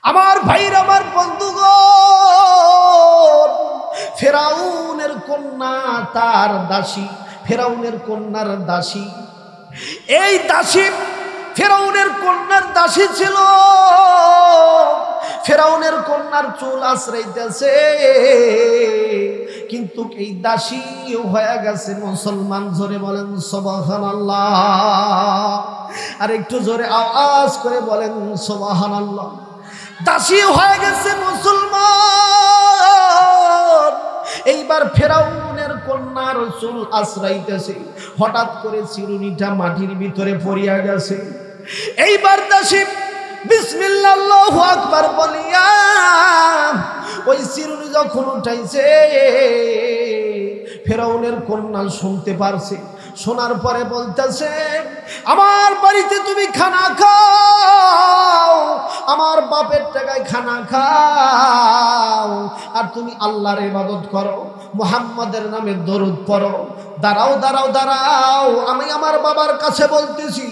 আমার ভাইরা, আমার বন্ধুগণ, ফেরাউনের কন্যা তার দাসী, ফেরাউনের কন্যার দাসী। এই দাসী ফেরাউনের কন্যার দাসী ছিল। ফেরাউনের কন্যার চুল আশ্রাইতেছে, কিন্তু এই দাসী হয়ে গেছে মুসলমান। জোরে বলেন সুবহানাল্লাহ। আর একটু জোরে আওয়াজ করে বলেন সুবহানাল্লাহ। দাসী হয়ে গেছে মুসলমান। এইবার ফেরাউনের কন্যার চুল আশ্রাইতেছে, হঠাৎ করে চিরুনিটা মাটির ভিতরে পড়িয়া গেছে। এইবার দাসী বিসমিল্লাহ আল্লাহু আকবার বলিয়া ওই চিরুনি যখন উঠাইছে, ফেরাউনের কন্যা শুনতে পারছে। শোনার পরে বলতেছে, আমার বাড়িতে তুমি খানা খাও, আমার বাপের টাকায় খানা খাও, আর তুমি আল্লাহর ইবাদত করো, মুহাম্মাদের নামে দরুদ পড়ো। দাঁড়াও দাঁড়াও দাঁড়াও, আমি আমার বাবার কাছে বলতেছি।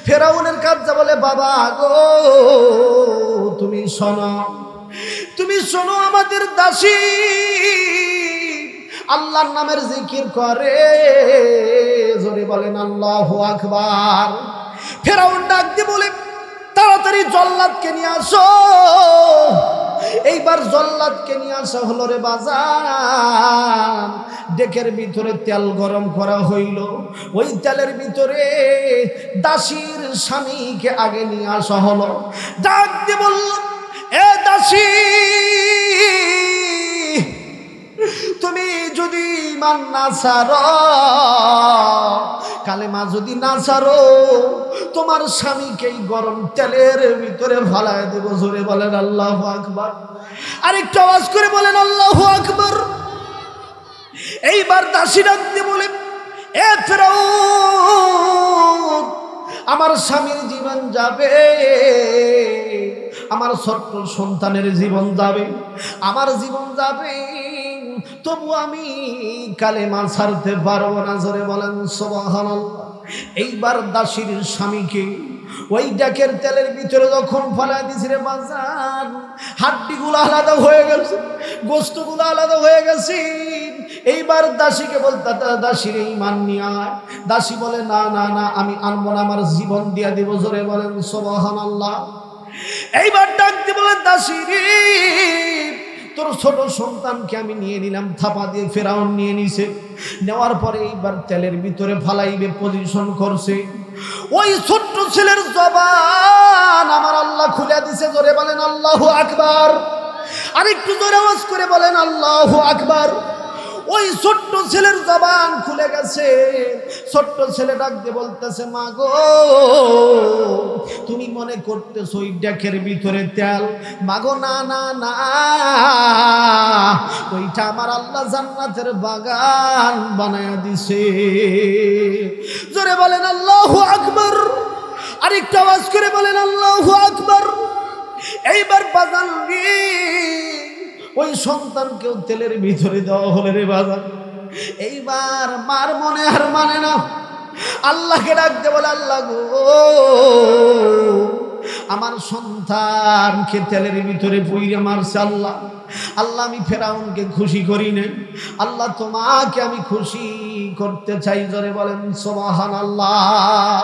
ফেরাউনের কাছে বলে, বাবা গো, তুমি শোনো, তুমি শোনো, আমাদের দাসী আল্লাহর নামের জিকির করে। জোরে বলেন আল্লাহু আকবার। ফেরাউন ডাক দিয়ে বলে, তাড়াতাড়ি জল্লাদকে নিয়ে আসো। এইবার জল্লাদকে নিয়ে আসা হলো রে বাজার। ডেকের ভিতরে তেল গরম করা হইল। ওই তেলের ভিতরে দাসীর স্বামীকে আগে নিয়ে আসা হলো। ডাক দিয়ে বলল, এ দাসী, তুমি যদি ঈমান না ছাড়ো, কালেমা যদি না ছাড়ো, তোমার স্বামীকে গরম তেলের ভিতরে ফালায় দেব। জোরে বলেন আল্লাহু আকবার। আরেকটু আওয়াজ করে বলেন আল্লাহু আকবার। এইবার দাসী ডাক দিয়ে বলে, এ ফেরাউন, আমার স্বামীর জীবন যাবে, আমার ছোট্ট সন্তানের জীবন যাবে, আমার জীবন যাবে, তবু আমি কালেমা ছাড়তে পারবো না। জোরে বলেন সুবহানাল্লাহ। এইবার দাসীর স্বামীকে ওই ডাকের তেলের ভিতরে যখন ফেলা দিয়েছে রে বাজার, হাড্ডিগুলো আলাদা হয়ে গেছে, গোস্তগুলো আলাদা হয়ে গেছে। এইবার দাসীকে বলতে, দাসীর ঈমান নিয়ে আয়। দাসী বলে, না না না, আমি আনবো না, আমার জীবন দিয়া দিব। জোরে বলেন সুবহানাল্লাহ। এইবার ডাক দিয়ে বলে, দাসী রে, তোর ছোট সন্তানকে আমি নিয়ে নিলাম। থাপা দিয়ে ফেরাউন নিয়ে নিছে। নেওয়ার পরে এইবার তেলের ভিতরে ফালাইবে পজিশন করছে। ওই ছোট্ট ছেলের জবান আমার আল্লাহ খুলে দিছে। জোরে বলেন আল্লাহু আকবার। আরেকটু জোরে আওয়াজ করে বলেন আল্লাহু আকবার। ওই ছোট্ট ছেলের জবান খুলে গেছে। ছোট্ট ছেলে ডাক দিয়ে বলতেছে, মা গো, তুমি মনে করতেছো ওই ডেকের ভিতরে তেল? মাগো না না না, ওইটা আমার আল্লাহ জান্নাতের বাগান বানায়া দিছে। জোরে বলেন আল্লাহু আকবার। আরেকটা আওয়াজ করে বলেন আল্লাহু আকবার। এইবার বাজান রে, ওই সন্তানকেও তেলের ভিতরে দেওয়া হলে রে বাজান। এইবার মার মনে আর মানে না, আল্লাহকে ডাকতে বলে, আল্লাহ গো, আমার সন্তানকে তেলের ভিতরে পুইরা মারছে। আল্লাহ, আল্লাহ, আমি ফেরাউনকে খুশি করি না, আল্লাহ তোমাকে আমি খুশি করতে চাই। জোরে বলেন সুবহানাল্লাহ।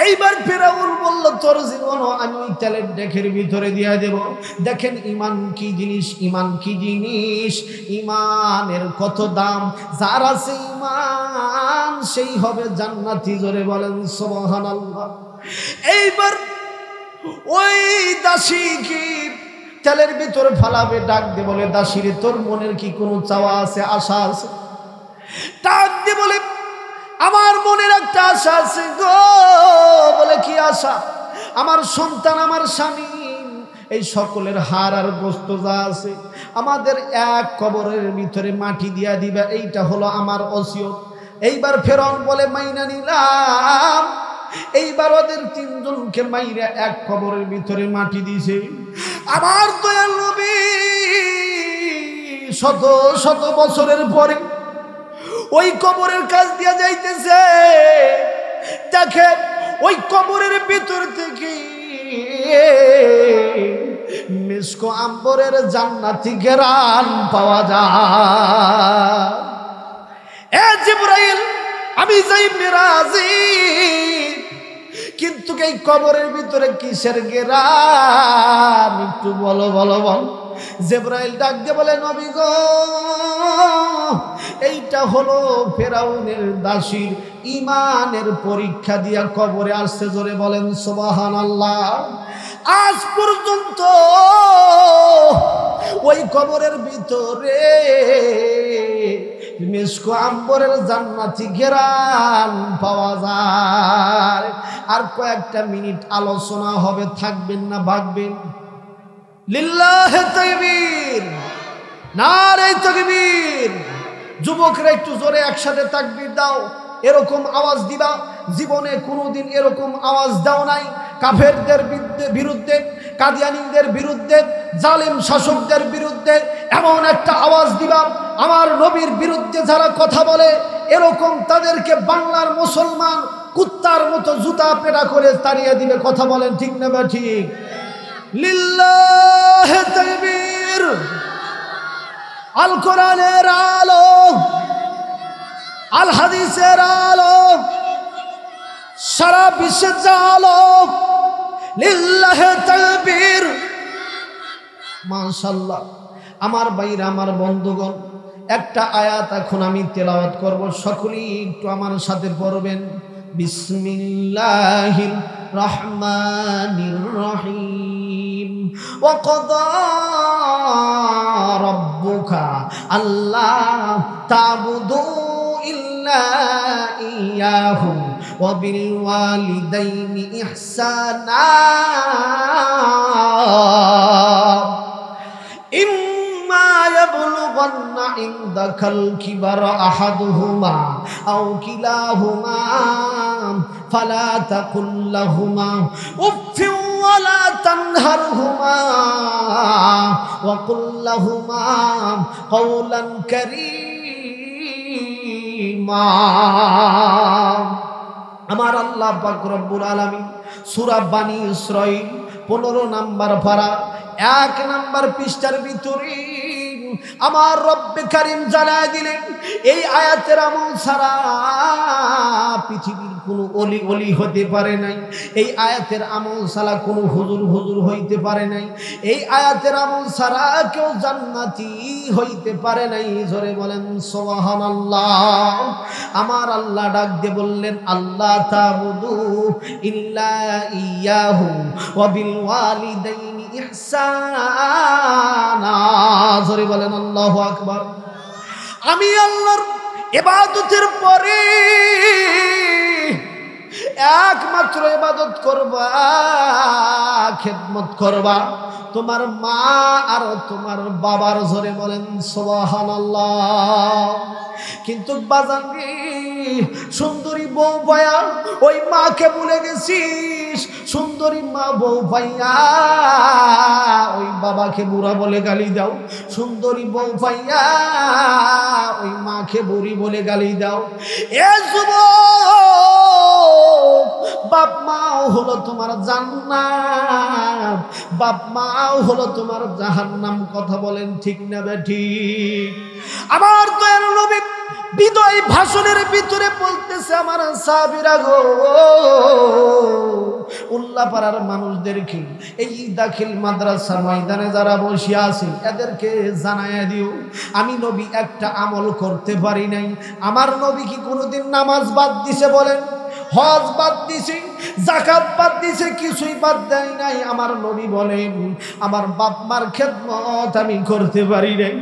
এইবার ফেরাউন বলল, তোর জীবনও আমি ওই তেলের ডেকের ভিতরে দিয়ে দেব। দেখেন ঈমান কি জিনিস, ঈমান কি জিনিস, ঈমানের কত দাম। যার আছে ঈমান সেই হবে জান্নাতি। জোরে বলেন সুবহানাল্লাহ। এইবার ওই দাসী কি তেলের ভিতরে ফালাবে, ডাক দিয়ে বলে, দাসী রে, তোর মনের কি কোনো চাওয়া আছে, আশা আছে? ডাক দিয়ে বলে, আমার মনের একটা আশা আছে গো। বলে, কি আশা? আমার সন্তান, আমার স্বামী, এই সকলের হাড় আর গোস্ত যা আছে আমাদের এক কবরের ভিতরে মাটি দিয়া দিবা, এইটা হলো আমার ওসিয়ত। এইবার ফেরাউন বলে, মাইনা নিলাম। এইবার ওদের তিনজনকে মাইরা এক কবরের ভিতরে মাটি দিছে। আমার দয়াল নবী শত শত বছরের পরে ওই কবরের কাছ দিয়া যাইতেছে। দেখে ওই কবরের ভিতর থেকে মিসকো আম্বরের জান্নাতি ঘেরান পাওয়া যায়। এ জিবরাইল, আমি যাই মিরাজি, কিন্তু এই কবরের ভিতরে কিসের ঘেরান একটু বলো বলো বল। জিবরাইল ডাক দিয়ে বলে, নবী গো, এইটা হলো ফেরাউনের দাসীর ঈমানের পরীক্ষা দিয়া কবরে আসছে। জোরে বলেন সুবহানাল্লাহ। আজ পর্যন্ত ওই কবরের ভিতরে মিসকো আম্বরের জান্নাতি ঘেরান পাওয়া যায়। আর কয়েকটা মিনিট আলোচনা হবে, থাকবেন না ভাগবেন? লিল্লাহে তাকবীর, নারে তাকবীর। যুবকরা একটু জোরে একসাথে তাকবীর দাও। এরকম আওয়াজ দিবা, জীবনে কোনোদিন এরকম আওয়াজ দাও নাই। কাফেরদের বিরুদ্ধে, কাদিয়ানীদের বিরুদ্ধে, জালেম শাসকদের বিরুদ্ধে এমন একটা আওয়াজ দিবা, আমার নবীর বিরুদ্ধে যারা কথা বলে এরকম তাদেরকে বাংলার মুসলমান কুত্তার মতো জুতা পেটা করে তাড়িয়ে দিবে। কথা বলেন ঠিক না বা ঠিক? লিল্লাহে তাকবীর। আল কোরআনের আলো, আল হাদিসের আলো, সারা বিশ্বের আলো। লিল্লাহে তাকবীর। মাশাআল্লাহ। আমার ভাইরা, আমার বন্ধুগণ, একটা আয়াত এখন আমি তেলাওয়াত করব, সকলেই একটু আমার সাথে পড়বেন। বিসমিল্লাহির রহমানির রহিম। ওয়াকাদা রাব্বুকা আল্লা তা'বুদু ইল্লা ইয়াহু ওয়া বিল ওয়ালিদাইনি ইহসানা ইম্মা ইয়াবলুগান্না ইনদাকাল কিবারা আহাদুহুমা আও কিলাহুমা ফালা তাকুল লাহুমা উফফিন ওয়ালা তানহারহুমা ওয়া কুল লাহুমা কাওলান কারীমা। আমার আল্লাহ পাক রব্বুল আলামিন সূরা বানী ইসরাঈল 15 নম্বর পারা 1 নম্বর পৃষ্ঠার ভিতরে আমার রব্বে কারীম জানায় দিলেন, এই আয়াতের আমল ছাড়া পৃথিবীর কোনো অলি অলি হতে পারে নাই। এই আয়াতের আমল ছাড়া কোনো হুজুর হুজুর হইতে পারে নাই। এই আয়াতের আমল ছাড়া কেউ জান্নাতি হইতে পারে নাই। জোরে বলেন সুবহানাল্লাহ। আমার আল্লাহ ডাক দিয়ে বললেন, আল্লাহ তা'বুদু ইল্লা ইয়াহু ওয়া বিল ওয়ালিদাইনি ইহসানা। জোরে বলেন আল্লাহু আকবার। আমি আল্লাহর ইবাদতের পরে একমাত্র ইবাদত করবা, খেদমত করবা তোমার মা আর তোমার বাবার। জোরে বলেন সুবহানাল্লাহ। কিন্তু বাজান রে, সুন্দরী বউ পায়া ওই মাকে ভুলে গেছিস। সুন্দরী মা বউ পাইয়া ওই বাবাকে বুড়া বলে গালি দাও। সুন্দরী বউ পাইয়া ওই মাকে বুড়ি বলে গালি দাও। এ যুবক, বাপ মাও হলো তোমার জান্নাত, বাপ মাও হলো তোমার জাহান্নাম। কথা বলেন ঠিক না বেঠিক? আমার দয়ার নবী বিদায় ভাষণের ভিতরে বলতেছে, আমার সাহাবীরা গো, উল্লাপাড়ার মানুষদেরকে, এই দাখিল মাদ্রাসা ময়দানে যারা বসে আছে এদেরকে জানায়া দিও, আমি নবী একটা আমল করতে পারি নাই। আমার নবী কি কোনোদিন নামাজ বাদ দিছে বলেন? হজ বাদ দিছে, যাকাত বাদ দিছে, কিছুই বাদ দেয় নাই। আমার নবী বলেন, আমার বাপ মার খেদমত আমি করতে পারি নাই।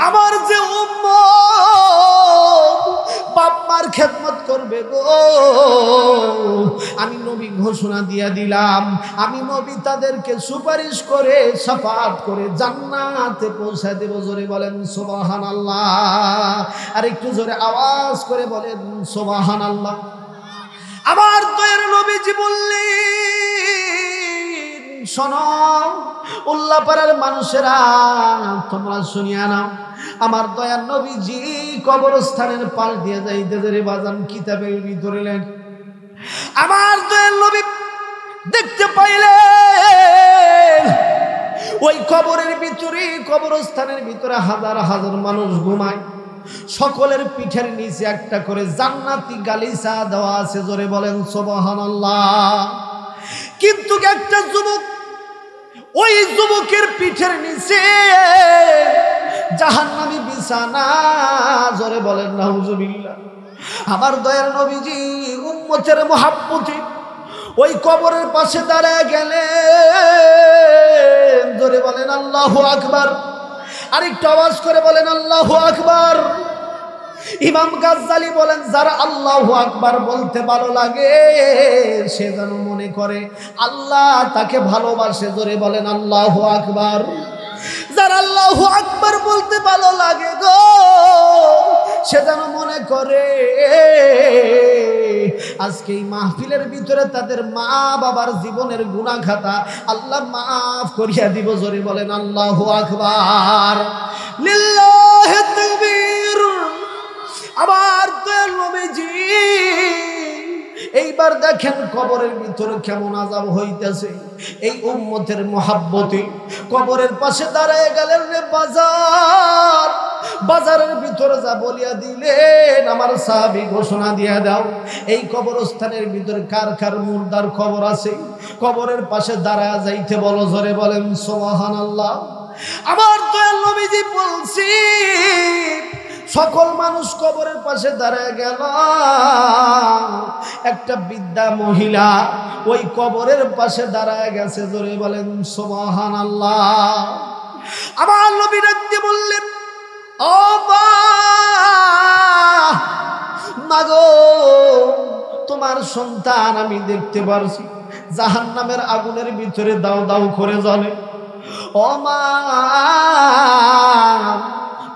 আমার যে উম্মত বাপ মার খেদমত করবে গো, আমি নবী ঘোষণা দিয়া দিলাম, আমি নবী তাদেরকে সুপারিশ করে শাফাআত করে জান্নাতে পৌঁছে দেব। জোরে বলেন সুবহানাল্লাহ। আর একটু জোরে আওয়াজ করে বলেন সুবহানাল্লাহ। আমার দয়ার নবীজি বললেন, শোনো উল্লাপাড়ার মানুষেরা, তোমরা শুনিয়া নাও। আমার দয়ার নবীজি কবরস্থানের পাশ দিয়ে যাইতে রে বাজান কিতাবের ভিতরে লেন। আমার দয়ার নবী দেখতে পাইলেন ওই কবরের ভিতরে, কবরস্থানের ভিতরে হাজার হাজার মানুষ ঘুমায়। সকলের পিঠের নিচে একটা করে জান্নাতি গালিচা দেওয়া আছে, জোরে বলেন সুবহানাল্লাহ। কিন্তু একটা যুবক, ওই যুবকের পিঠের নিচে জাহান্নামী বিছানা, জোরে বলেন নাউজুবিল্লাহ। আমার দয়ার নবীজি উম্মতের মুহাব্বতে ওই কবরের পাশে দাঁড়ায় গেলেন, জোরে বলেন আল্লাহু আকবার। আরেকটু আওয়াজ করে বলেন আল্লাহু আকবার। ইমাম গাজ্জালী বলেন, যারা আল্লাহু আকবার বলতে ভালো লাগে সে যেন মনে করে আল্লাহ তাকে ভালোবাসে, জোরে বলেন আল্লাহু আকবার। যারা আল্লাহু আকবার বলতে ভালো লাগে গো, সে যেন মনে করে আজকে এই মাহফিলের ভিতরে তাদের মা বাবার জীবনের গুনাহ খাতা আল্লাহ মাফ করিয়া দিব, জোরে বলেন আল্লাহু আকবার। লিল্লাহি তাকবীর। আবার তো নবীজি এইবার দেখেন কবরের ভিতরে কেমন আযাব হইতেছে। এই উম্মতের মুহাব্বতে কবরের পাশে দাঁড়ায় গেলেন রে বাজার। বাজারের ভিতরে যা বলিয়া দিলেন, আমার সাহাবী ঘোষণা দিয়া দাও, এই কবরস্থানের ভিতরে কার কার মুর্দার খবর আছে, কবরের পাশে দাঁড়ায় যাইতে বলো, জোরে বলেন সুবহানাল্লাহ। আমার তো নবীজি বলছি, সকল মানুষ কবরের পাশে দাঁড়ায় গেল। একটা বৃদ্ধা মহিলা ওই কবরের পাশে দাঁড়ায় গেছে, জোরে বলেন সুবহানাল্লাহ। আমার নবী ডাকতে বললেন, ও মা গো, তোমার সন্তান আমি দেখতে পারছি জাহান্নামের আগুনের ভিতরে দাও দাও করে জ্বলে। ও মা,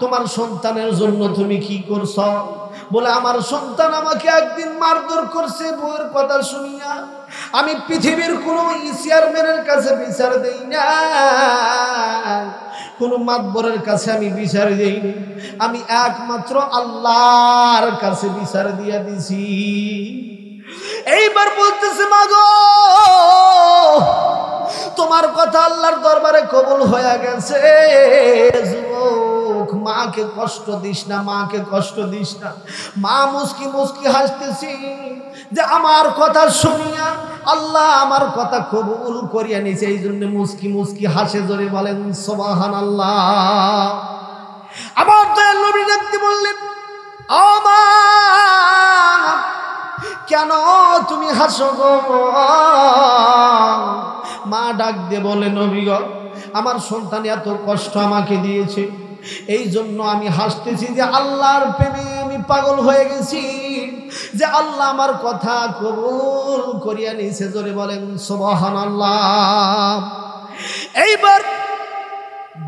তোমার সন্তানের জন্য তুমি কি করছ? বলে, আমার সন্তান আমাকে একদিন মারধর করছে বউয়ের কথা শুনিয়া। আমি পৃথিবীর কোনো চেয়ারম্যানের কাছে বিচার দেই না, কোনো মাতবরের কাছে আমি বিচার দেইনি, আমি একমাত্র আল্লাহর কাছে বিচার দিয়া দিছি। এইবার বলতেছে, মা গো, তোমার কথা আল্লাহর দরবারে কবুল হয়ে গেছে। যুবক, মাকে কষ্ট দিস না, মাকে কষ্ট দিস না। মা মুস্কি মুস্কি হাসতেছি যে আমার কথা শুনিয়া আল্লাহ আমার কথা কবুল করিয়া নিছে, এই জন্য মুস্কি মুস্কি হাসে, জোরে বলেন সুবহানাল্লাহ। আবার দয়াল নবী দেখতে বললেন, ও মা, কেন তুমি হাসো গো? মা ডাক দিয়ে বলে, নবী গো, আমার সন্তান এত কষ্ট আমাকে দিয়েছে, এই জন্য আমি হাসতেছি যে আল্লাহর প্রেমে আমি পাগল হয়ে গেছি, যে আল্লাহ আমার কথা কবুল করিয়া নিয়েছে, জোরে বলেন সুবহানাল্লাহ। এইবার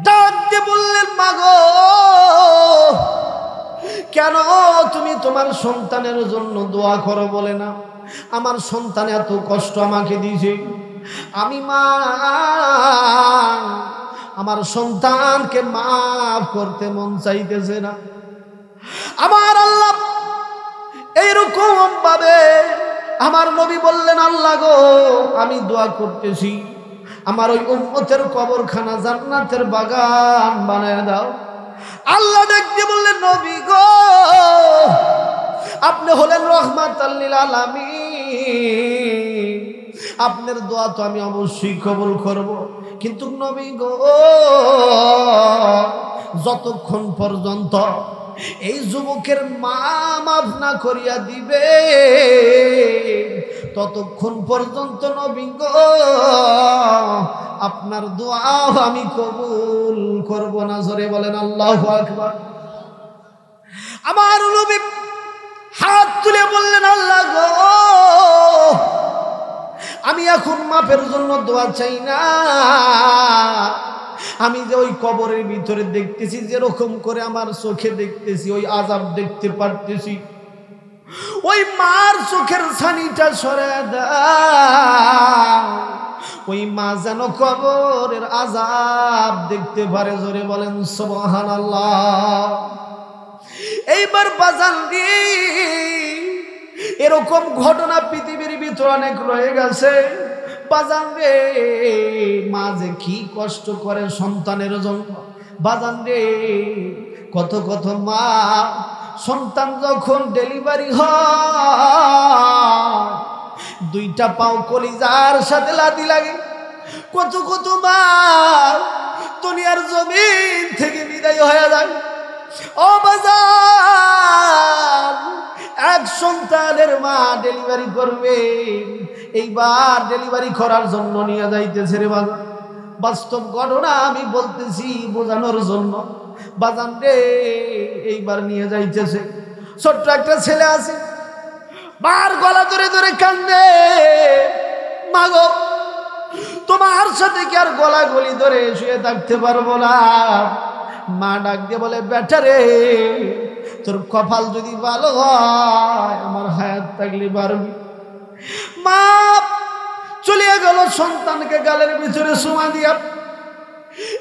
ডাক দিয়ে বললেন, মা গো, কেন তুমি তোমার সন্তানের জন্য দোয়া করো বলে না? আমার সন্তান এত কষ্ট আমাকে দিয়েছে, আমি মা আমার সন্তানকে মাফ করতে মন চাইতেছে না। আমার আল্লাহ এইরকম ভাবে আমার নবী বললেন, আল্লাহ গো, আমি দোয়া করতেছি আমার ওই উম্মতের কবরখানা জান্নাতের বাগান বানায় দাও। আল্লাহ দেখতে বললেন, নবী গো, আপনি হলেন রাহমাতাল লিল আলামিন, আপনার দোয়া তো আমি অবশ্যই কবুল করব, কিন্তু নবী গো, যতক্ষণ পর্যন্ত এই যুবকের মা মাফ না করিয়া দিবে ততক্ষণ পর্যন্ত নবী গো আপনার দোয়া আমি কবুল করব না। জোরে বলেন আল্লাহু আকবার। আমার নবী হাত তুলে বললেন, আল্লাহ গো, আমি এখন মাফের জন্য দোয়া চাই না, আমি যে ওই কবরের ভিতরে দেখতেছি, যেরকম করে আমার চোখে দেখতেছি, ওই আযাব দেখতে পারতেছি, ওই মার চোখের ছানিটা সরায় দাও, ওই মা যেন কবরের আযাব দেখতে পারে। জোরে বলেন সুবহানাল্লাহ। এইবার বাজান রে, এরকম ঘটনা পৃথিবীর ভিতরে অনেক রয়ে গেছে। বাজান রে, মা যে কি কষ্ট করে সন্তানের জন্য। বাজান রে, কত কত মা সন্তান যখন ডেলিভারি হয় দুইটা পাও কলিজার সাথে লাথি লাগে। কত কত মা দুনিয়ার জমিন থেকে বিদায় হয়ে যায়। ও বাজার, এক সন্তানের মা ডেলিভারি করবে, এইবার ডেলিভারি করার জন্য নিয়ে যাইতেছে রে বাজার। বাস্তব ঘটনা আমি বলতেছি বোঝানোর জন্য। বাজান রে, এইবার নিয়ে যাইতেছে। ছোট্ট একটা ছেলে আছে, মার গলা ধরে ধরে কান্দে, মাগো তোমার সাথে কি আর গলা গলি ধরে শুয়ে থাকতে পারবো না। মা ডাক দিয়ে বলে, বেটা রে, তোর কপাল যদি ভালো হয় আমার হায়াত থাকলে পারবি। মা চলে গেল সন্তানকে গালের ভিতরে চুমা দিয়া।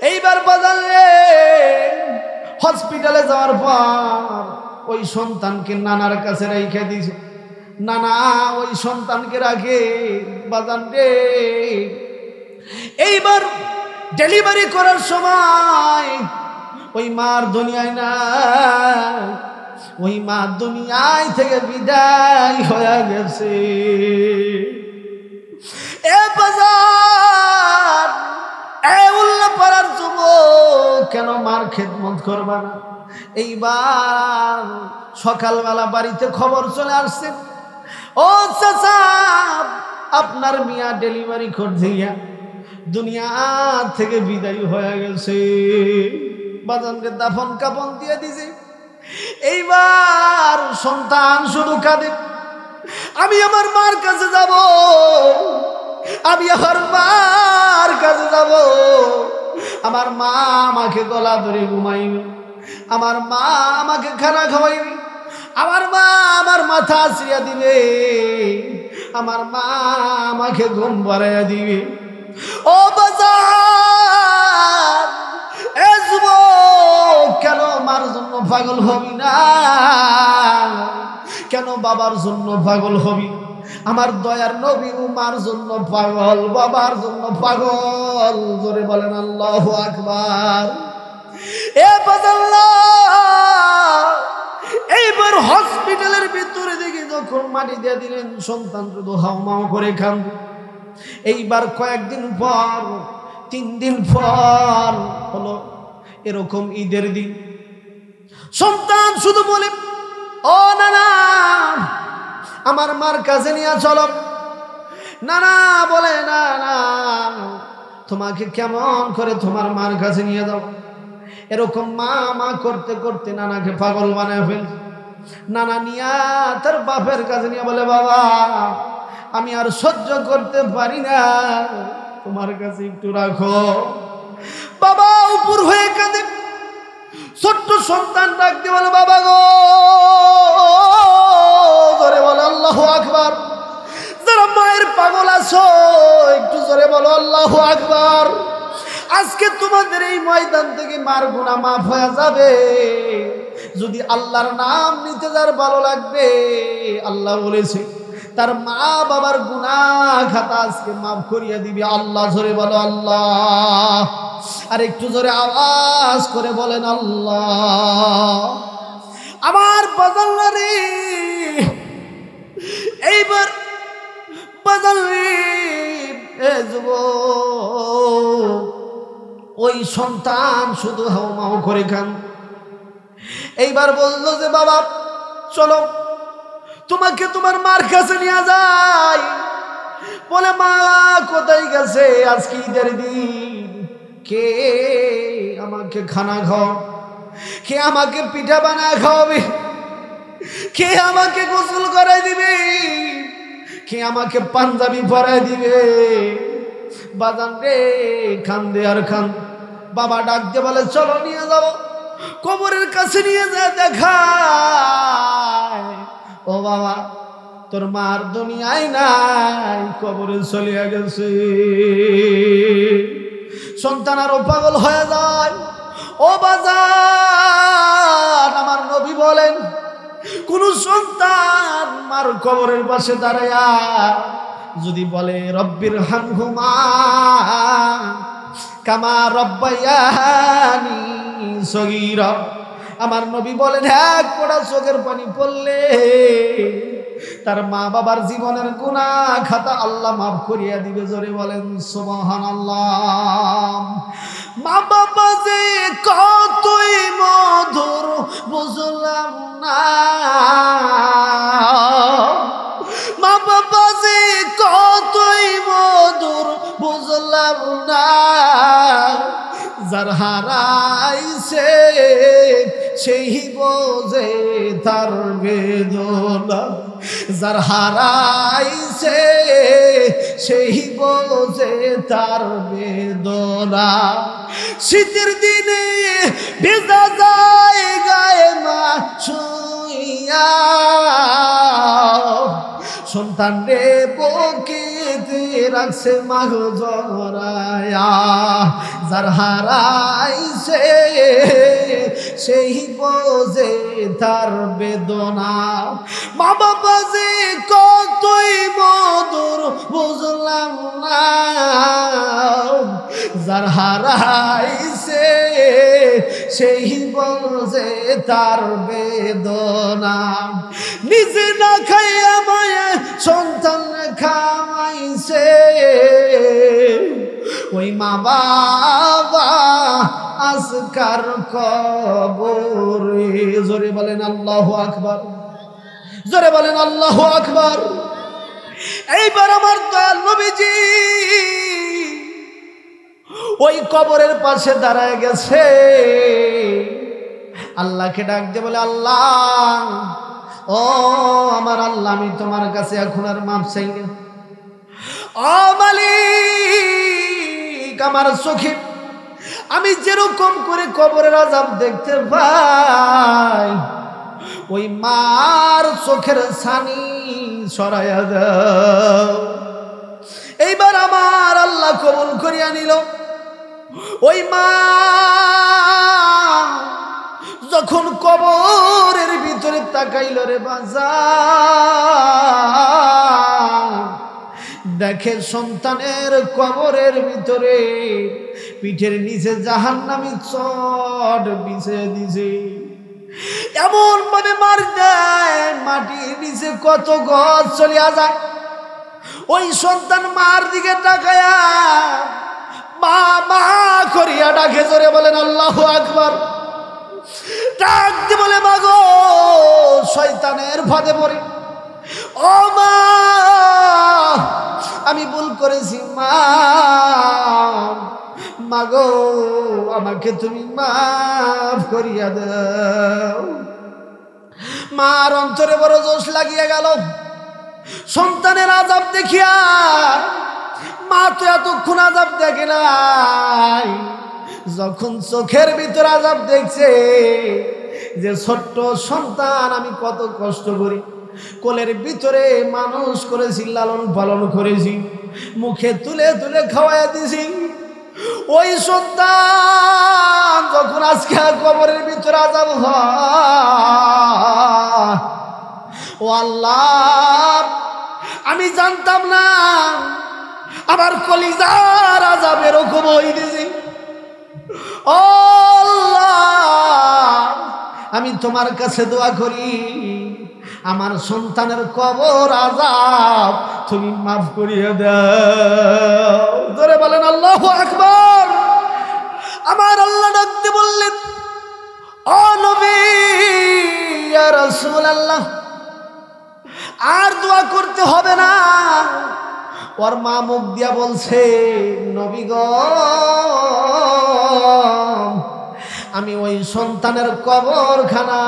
এইবার বাজারে হসপিটালে যাওয়ার পর ওই সন্তানকে নানার কাছে রেখে দিয়েছে। নানা ওই সন্তানকে রাখে। বাজান রে, এইবার ডেলিভারি করার সময় ওই মার দুনিয়ায় না, ওই মা দুনিয়ায় থেকে বিদায় হয়ে গেছে। এ বাজার, এ উল্লাপাড়ার যুবক, কেন মার খেদমত করবা না? এইবার সকালবেলা বাড়িতে খবর চলে আসছে, ও চাচা আপনার মিয়া ডেলিভারি করতে গিয়া দুনিয়া থেকে বিদায় হয়ে গেছে। বাজানকে দাফন কাপন দিয়ে দিছে। এইবার সন্তান শুধু কাঁদে, আমি আমার মার কাছে যাব, আমি আমার মার কাছে যাব। আমার মা আমাকে গলা ধরে ঘুমাইবে, আমার মা আমাকে খানা খাওয়াইবে, আমার মা আমার মাথা আশ্রিয়া দিবে, আমার মা আমাকে ঘুম পাড়াইয়া দিবে। ও বাজার, এ যুবক, কেন মার জন্য পাগল হবি না? কেন বাবার জন্য পাগল হবি? আমার দয়ার নবী মার জন্য পাগল, বাবার জন্য পাগল। জোরে বলেন আল্লাহু আকবার। এ বাজাল্লাহ, এইবার হসপিটালের ভিতরে দেখি যখন মাটি দিয়ে দিলেন, সন্তান শুধু হাউমাউ করে কাঁদে। এইবার কয়েকদিন পর, 3 দিন পর হলো এরকম ঈদের দিন, সন্তান শুধু বলে, ও নানা আমার মার কাছে নিয়ে চলো। নানা বলে, না না, তোমাকে কেমন করে তোমার মার কাছে নিয়ে যাও? এরকম মা মা করতে করতে নানাকে পাগল বানায় ফেলছে। নানা নিয়া তার বাপের কাছে নিয়ে বলে, বাবা আমি আর সহ্য করতে পারি না, তোমার কাছে একটু রাখো। বাবা উপর হয়ে কাঁদে। ছোট্ট সন্তান ডাকতে বলে, বাবা গো, জোরে বলো আল্লাহু আকবার। যারা মায়ের পাগল আছো একটু জোরে বলো আল্লাহু আকবার। আজকে তোমাদের এই ময়দান থেকে মার গুনাহ মাফ হয়ে যাবে যদি আল্লাহর নাম নিতে যার ভালো লাগবে। আল্লাহ বলেছে তার মা বাবার গুনাহ খাতা আজকে মাফ করিয়ে দিবে আল্লাহ। জোরে বলো আল্লাহ। আর একটু জোরে আওয়াজ করে বলেন আল্লাহ। আমার বাজারে এইবার বাজারে ওই সন্তান শুধু হাউমাউ করে খান। এইবার বললো যে বাবা চলো তোমাকে তোমার মার কাছে নিয়ে যাই। বলে মা কোথায় গেছে? আজকে ঈদের দিন, কে আমাকে খানা খাও, কে আমাকে পিঠা বানা খাওয়াবে, কে আমাকে গোসল করাই দিবে, কে আমাকে পাঞ্জাবি পরাই দিবে? বাজান রে কান্দে আর খান। বাবা ডাক দিয়ে বলে চলো নিয়ে যাব, কবরের কাছে নিয়ে যায় দেখায়। ও বাবা তোর মার দুনিয়ায় নাই, কবরে চলে গেছে। সন্তান আরো পাগল হয়ে যায়। ও বাজার, আমার নবী বলেন কোন সন্তান মার কবরের পাশে দাঁড়ায়া যদি বলে রব্বির হামহুমা কামা রব্বায়ানি সগীরা, আমার নবী বলেন এক ফোঁটা চোখের পানি পড়লে তার মা বাবার জীবনের গুনাহ খাতা আল্লাহ মাফ করিয়া দিবে। জোরে বলেন সুবহানাল্লাহ। মা বাবা যে কতই মধুর বুঝলাম না, মা বাবা যে কতই মধুর বুঝলাম না, যার হারাইছে সেই বোঝে তার বেদনা, যার হারাইছে সেই বোঝে তার বেদনা। শীতের দিনে ভেজা যায় গায়ে মা ছুঁইয়া, সন্তান রে বুকেতে রাখছে মা গো জড়ায়া, যার হারাইছে সেই বোঝে তার বেদনা। মা বাবা যে কতই মধুর বুঝলাম না, যার হারাইছে সেই বোঝে তার বেদনা। নিজে না খাইয়া মায়া সন্তান খাওয়াইছে, ওই মা বাবা আজকার কবরে। জোরে বলেন আল্লাহু আকবার, জোরে বলেন আল্লাহু আকবার। এইবার আমার দয়াল নবীজি ওই কবরের পাশে দাঁড়ায় গেছে, আল্লাহকে ডাক দিয়ে বলে আল্লাহ, ও আমার আল্লাহ, আমি তোমার কাছে এখন আর মাপ চাই না। ও মালিক, আমার চোখে আমি যেরকম করে কবরের আযাব দেখতে পাই, ওই মার চোখের ছানি সরাইয়া দাও। এইবার আমার আল্লাহ কবুল করিয়া নিল। ওই মা যখন কবরের ভিতরে তাকাইল রে বাজার, দেখে সন্তানের কবরের ভিতরে পিঠের নিচে জাহান্নামী চট বিছিয়ে দিছে। এমন ভাবে মার দেয় মাটির নিচে কত গজ চলিয়া যায়। ওই সন্তান মার দিকে তাকায়া মা মা করিয়া ডাকে। জোরে বলেন আল্লাহু আকবার। ডাক দিয়ে বলে মা গো, শয়তানের ফাঁদে পড়ে, ও মা আমি ভুল করেছি মা, মা গো আমাকে তুমি মাফ করিয়া দাও। মার অন্তরে বড় জোশ লাগিয়া গেল সন্তানের আযাব দেখিয়া। মা তো এতক্ষণ আযাব দেখে নাই, যখন চোখের ভিতর আযাব দেখছে, যে ছোট্ট সন্তান আমি কত কষ্ট করি, কোলের ভিতরে মানুষ করেছি, লালন পালন করেছি, মুখে তুলে তুলে খাওয়াইয়া দিছি, ওই সন্তান যখন আজকে কবরের ভিতরে আযাব হয়, ও আল্লাহ আমি জানতাম না আমার কলিজার আযাব এরকম হয়ে দিছি। ও আল্লাহ আমি তোমার কাছে দোয়া করি, আমার সন্তানের কবর আযাব তুমি মাফ করিয়ে দাও। ধরে বলেন আল্লাহু আকবার। আমার আল্লাহ ডাকতে বললেন, ও নবী ইয়া রাসূলুল্লাহ, আর দোয়া করতে হবে না। ওর মা মুখ দিয়া বলছে, নবী গো আমি ওই সন্তানের কবরখানা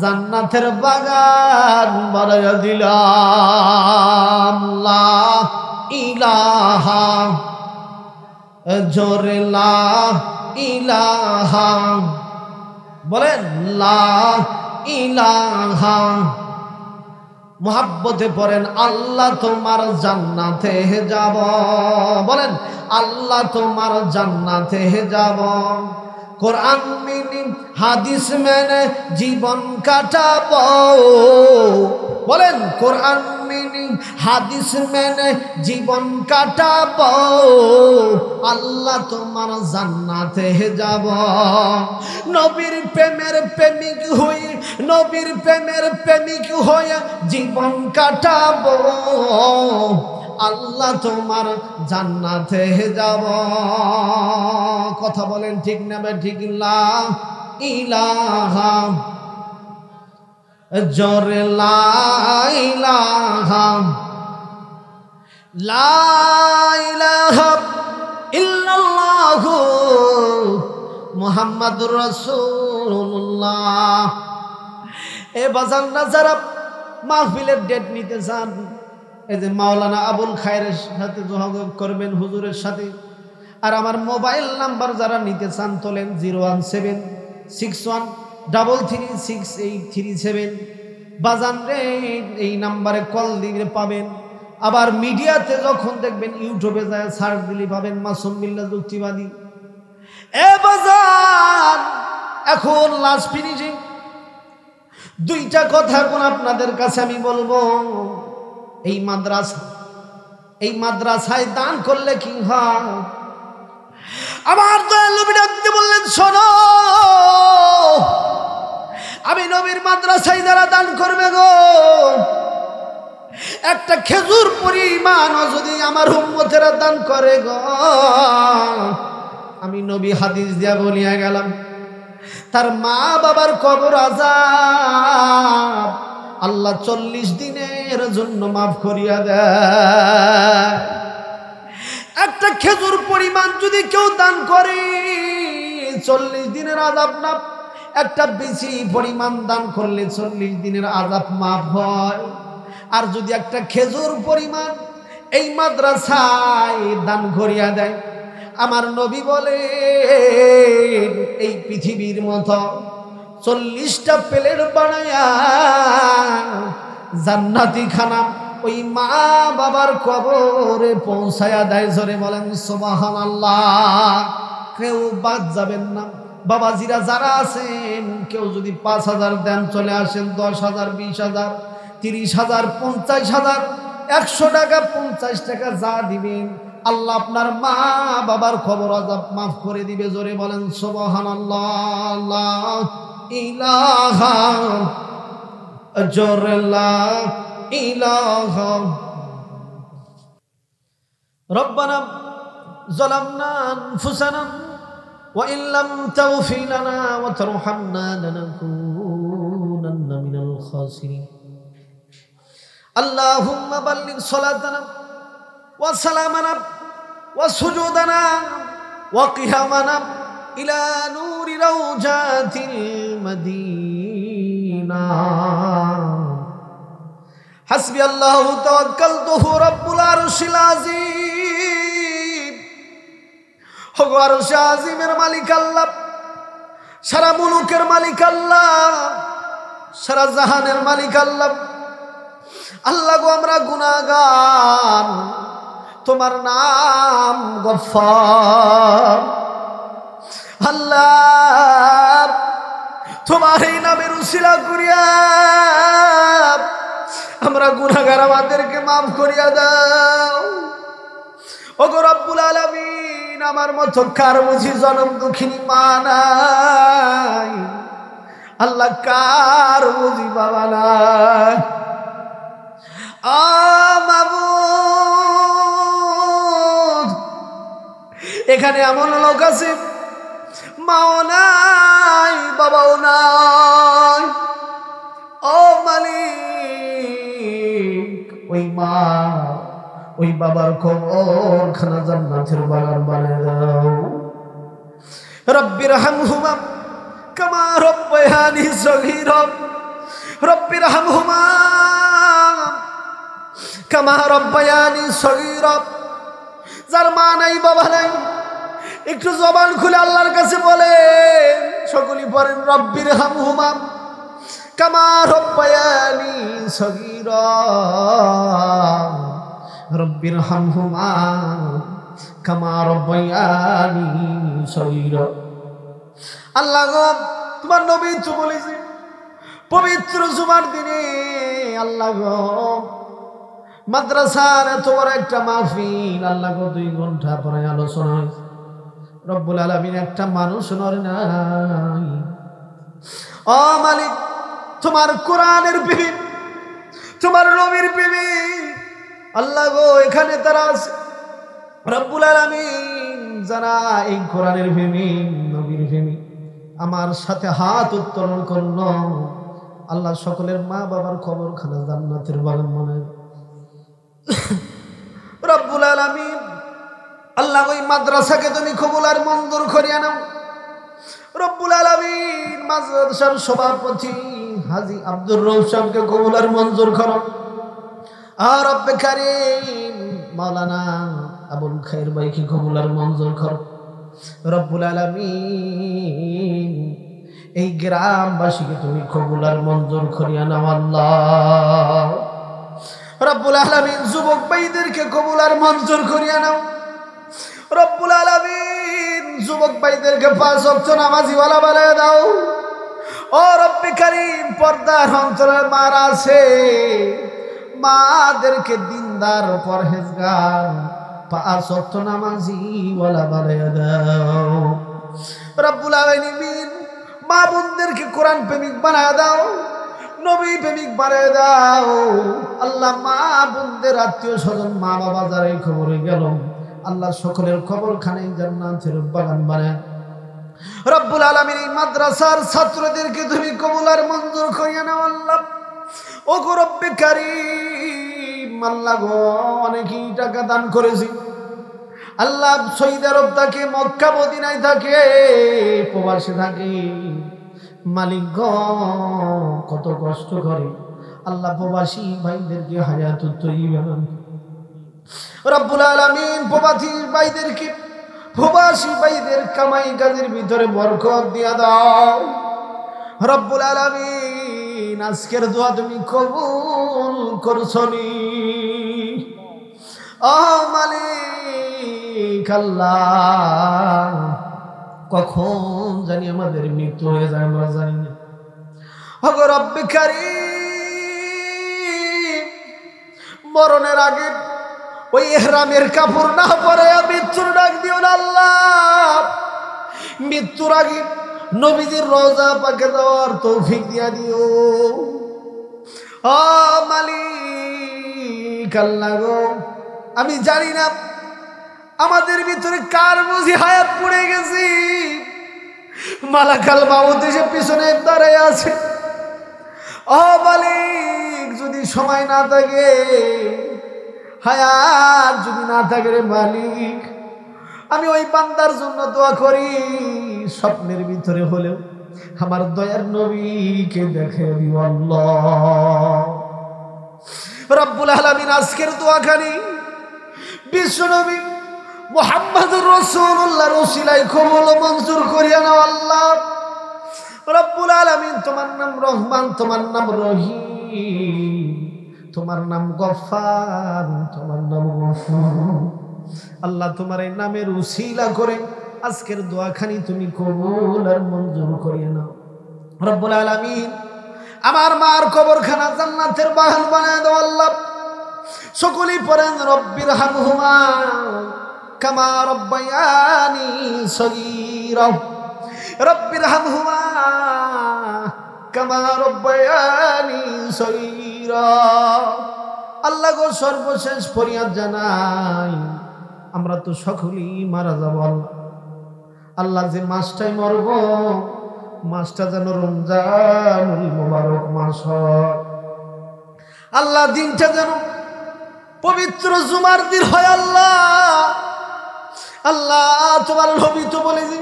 জান্নাতের বাগান বানাইয়া দিলাম। লা ইলাহা, জোরে লা ইলাহা বলেন, লা ইলাহা। মুহাব্বতে পড়েন, আল্লাহ তোমার জান্নাতে যাব। বলেন, আল্লাহ তোমার জান্নাতে যাব। কোরআন মেনে হাদিস মেনে জীবন কাটাবো। বলেন, কোরআন মেনে হাদিস মেনে জীবন কাটাবো, আল্লাহ তোমার জান্নাতে যাব। নবীর প্রেমের প্রেমিক হয়ে, নবীর প্রেমের প্রেমিক হয়ে জীবন কাটাবো, আল্লাহ তোমার জান্নাতে যাব। কথা বলেন ঠিক না ঠিক? লা ইলাহা, জোরে লা ইলাহা, লা ইলাহা ইল্লাল্লাহু মুহাম্মাদুর রাসূলুল্লাহ। এ বাজানরা যারা মাহফিলের ডেট নিতে চান, এই যে মাওলানা আবুল খায়েরের সাথে যোগাযোগ করবেন, হুজুরের সাথে। আর আমার মোবাইল নাম্বার যারা নিতে চান তোলেন 01761336837। বাজান রে, এই নাম্বারে কল দিলে পাবেন। আবার মিডিয়াতে যখন দেখবেন, ইউটিউবে যায় সার্চ দিলে পাবেন মাসুম বিল্লাহ যুক্তিবাদী। এ বাজান, এখন লাস্ট ফিনিশিং দুইটা কথা কোন আপনাদের কাছে আমি বলবো। এই মাদ্রাসায় দান করলে কি হয়? আমার দয়াল নবী ডাকতে বললেন, শোনো, আমি নবীর মাদ্রাসায় যারা দান করবে গো, একটা খেজুর পরিমাণও যদি আমার উম্মতেরা দান করে গো, আমি নবী হাদিস দিয়া বলিয়া গেলাম, তার মা বাবার কবর আযাব আল্লাহ 40 দিনের জন্য মাফ করিয়া দেয়। একটা খেজুর পরিমাণ যদি কেউ দান করে 40 দিনের আযাব না, একটা বেশি পরিমাণ দান করলে 40 দিনের আযাব মাফ হয়। আর যদি একটা খেজুর পরিমাণ এই মাদ্রাসায় দান করিয়া দেয়, আমার নবী বলে এই পৃথিবীর মতো 40টা প্লেট বানায়া জান্নাতি খানা ওই মা বাবার কবরে পৌঁছায়া দেয়। জোরে বলেন সুবহানাল্লাহ। কেউ বাদ যাবেন না। বাবাজিরা যারা আছেন, কেউ যদি 5,000 দেন চলে আসেন, 10,000, 20,000, 30,000, 50,000, 100 টাকা, 50 টাকা যা দিবেন, আল্লাহ আপনার মা বাবার কবর আযাব মাফ করে দিবে। জোরে বলেন সুবহানাল্লাহ। লা ইলাহা, জোরে লা ইলাহা। রব্বানা যালামনা আনফুসানা ওয়া ইন লাম তাগফির লানা ওয়া তারহামনা লানাকুনান্না মিনাল খাসিরিন। আল্লাহুম্মা বাল্লিগ সালাতানা ওয়া সালামানা ওয়া সুজুদানা ওয়া কিয়ামানা ইলা নূরি রাউজাতিল মদিনা। হাসবি আল্লাহু তাওয়াক্কালতুহু রাব্বুল আরশিল আযীম। হগো আরশে আযীমের মালিক আল্লাহ, সারা মুলুকের মালিক আল্লাহ, সারা জাহানের মালিক আল্লাহ। আল্লাহ গো, আমরা গুনাহগার, তোমার নাম গফফার। আল্লাহ, তোমার এই নামের উসিলা করিয়া আমরা গুনাহগার, আমাদেরকে মাফ করিয়া দাও। ওগো রব্বুল আলামিন, আমার মতো কার বুঝি জনম দুঃখিনী মা নাই? আল্লাহ, কার বুঝি বাবা নাই? মাবুদ, এখানে এমন লোক আছে মাও নাই, বাবাও নাই। ও মালিক, ওই মা ওই বাবার কবরখানা জান্নাতের বাগান বানিয়ে দাও। রব্বির হামহুমা কামা রব্বায়ানি সগীরা, রব্বির হামহুমা কামা রব্বায়ানি সগীরা। যার মা নাই, বাবা নাই, একটু জবান খুলে আল্লাহর কাছে বলেন, সকলেই পড়েন রব্বির হামহুমা কামা রব্বায়ানি সগীরা, রব্বির হামহুমা কামা রব্বায়ানি সগীরা। আল্লাহ গো, তোমার নবী তো বলেছে পবিত্র জুমার দিনে, আল্লাহ গো, মাদ্রাসার এত বড় একটা মাহফিল, আল্লাহ গো 2 ঘন্টা পরে আলোচনা হয়েছে। রব্বুল আলামিন একটা মানুষ নরে নাই। ও মালিক, তোমার কোরআনের প্রেমিক, তোমার নবীর প্রেমিক আল্লাহ গো এখানে তারা আছে। রব্বুল আলামিন যারা এই কোরআনের প্রেমিক, নবীর প্রেমিক আমার সাথে হাত উত্তোলন করলো, আল্লাহ সকলের মা বাবার কবরখানা জান্নাতের বাগান বানায়। রব্বুল আলামিন আল্লাহ ওই মাদ্রাসাকে তুমি কবুল আর মঞ্জুর করিয়া নাও। রব্বুল আলামিন মাদ্রাসার সভাপতি হাজী আব্দুর রউফ সাহেবকে কবুল আর মঞ্জুর করো। আর রব্বে কারীম মাওলানা আবুল খায়ের ভাইকে কবুল আর মঞ্জুর করো। রব্বুল আলামিন এই গ্রামবাসীকে তুমি কবুল আর মঞ্জুর করিয়া নাও আল্লাহ। রব্বুল আলামিন যুবক ভাইদেরকে কবুল আর মঞ্জুর করিয়া নাও। রব্বুল আলামিন যুবক ভাইদেরকে 5 ওয়াক্ত নামাজি ওয়ালা বানায় দাও। ও রব্বে কারীম পর্দার অন্তরে মারা আছে, মাদেরকে দিনদার পরহেজগার 5 ওয়াক্ত নামাজি ওয়ালা বানায় দাও। রব্বুল আলামিন মা বোনদেরকে কোরআন প্রেমিক বানায় দাও, নবী প্রেমিক বানায় দাও। আল্লাহ মা বোনদের আত্মীয় স্বজন মা বাবা যারা এই খবরে গেল, আল্লাহ সকলের কবরখানায় জান্নাতের বাগান বানায়। রব্বুল আলামিন এই মাদ্রাসার ছাত্রদেরকে তুমি কবুল আর মঞ্জুর করিয়া নাও আল্লাহ। ও গো রব্বে কারীম আল্লাহ গো অনেকেই টাকা দান করেছি আল্লাহ, সৌদি আরব থাকে, মক্কা মদিনায় থাকে, প্রবাসে থাকে, মালিক গো কত কষ্ট করে আল্লাহ প্রবাসী ভাইদেরকে হায়াতুত তাইয়্যিবা। রব্বুল আলামিন প্রবাসী ভাইদেরকে, প্রবাসী ভাইদের কামাই কাজের ভিতরে বরকত দিয়া দাও। রব্বুল আলামিন আজকের দোয়া তুমি কবুল করছনি। ও মালিক আল্লাহ, কখন জানি আমাদের মৃত্যু হয়ে যায় আমরা জানি না। ওগো রব্বে কারীম মরণের আগে ওই ইহরামের কাপড় না পরে মৃত্যুর ডাক দিও না আল্লাহ। মৃত্যুর আগে নবীজির রওজা পাকে যাওয়ার তৌফিক দিয়া দিও। ও মালিক আল্লাহ গো, আমি জানি না আমাদের ভিতরে কার বুঝি হায়াত পড়ে গেছি, মালাকাল মাউত এসে পিছনে দাঁড়ায় আছে। ও মালিক যদি সময় না থাকে, হায়াত যদি না থাকে রে মালিক, আমি ওই বান্দার জন্য দোয়া করি, স্বপ্নের ভিতরে হলেও আমার দয়ার নবীকে দেখে দিও আল্লাহ। রব্বুল আলামিন আজকের দোয়াখানি বিশ্ব নবী মুহাম্মদুর রাসূলুল্লাহ রসিলায় কবুল মঞ্জুর করিয়া নাও আল্লাহ। রব্বুল আলামিন তোমার নাম রহমান, তোমার নাম রহিম, তোমার নাম গফফার, তোমার নাম গফুর। আল্লাহ তোমার এই নামের উসিলা করে আজকের দোয়াখানি তুমি কবুল আর মঞ্জুর করিয়া নাও। রব্বুল আলামিন আমার মার কবরখানা জান্নাতের বাগান বানায় দাও আল্লাহ। সকলেই পড়েন রব্বির হামহুমা কামা রব্বায়ানি সগীরা। রব্বির হামহুমা কামা রব্বায়ানি সগীরা। আল্লাহ গো সর্বশেষ ফরিয়াদ জানাই, আমরা তো সকলেই মারা যাব আল্লাহ। আল্লাহ যে মাসটাই মরব, মাসটা যেন রমজানুল মুবারক মাস হয়। আল্লাহ দিনটা যেন পবিত্র জুমার দিন হয় আল্লাহ। আল্লাহ তোমার নবী তো বলেছি,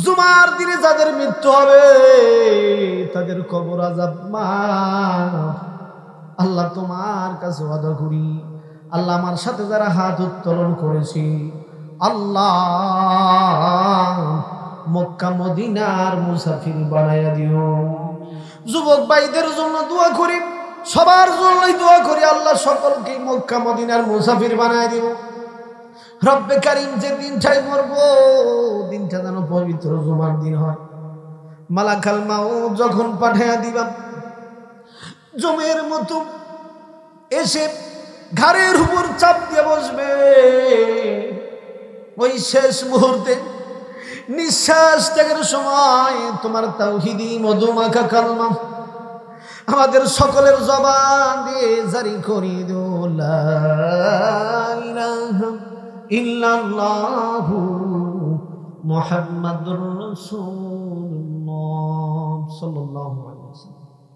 জুমার দিনে যাদের মৃত্যু হবে তাদের কবর আযাব মাফ। আল্লাহ তোমার কাছে ওয়াদা করি, আল্লাহ আমার সাথে যারা হাত উত্তোলন করেছি, আল্লাহ মক্কা মদিনার মুসাফির বানায়া দিও। যুবক ভাইদের জন্য দোয়া করি, সবার জন্যই দোয়া করি, আল্লাহ সকলকে মক্কা মদিনার মুসাফির বানায় দিও। রব্বে কারীম যে দিনটাই মরবো, দিনটা যেন পবিত্র জুমার দিন হয়। মালাকাল মাউত যখন পাঠাইয়া দিবা, জমের মতো এসে ঘাড়ের উপর চাপ দিয়ে বসবে। ওই শেষ মুহূর্তে নিঃশ্বাস ত্যাগের সময় তোমার তাওহীদি মধুমাখা কালমা আমাদের সকলের জবান দিয়ে জারি করে দিও, লা ইলাহা ইল্লাল্লাহু মুহাম্মাদুর রাসূলুল্লাহ সাল্লাল্লাহু আলাইহি ওয়াসাল্লাম।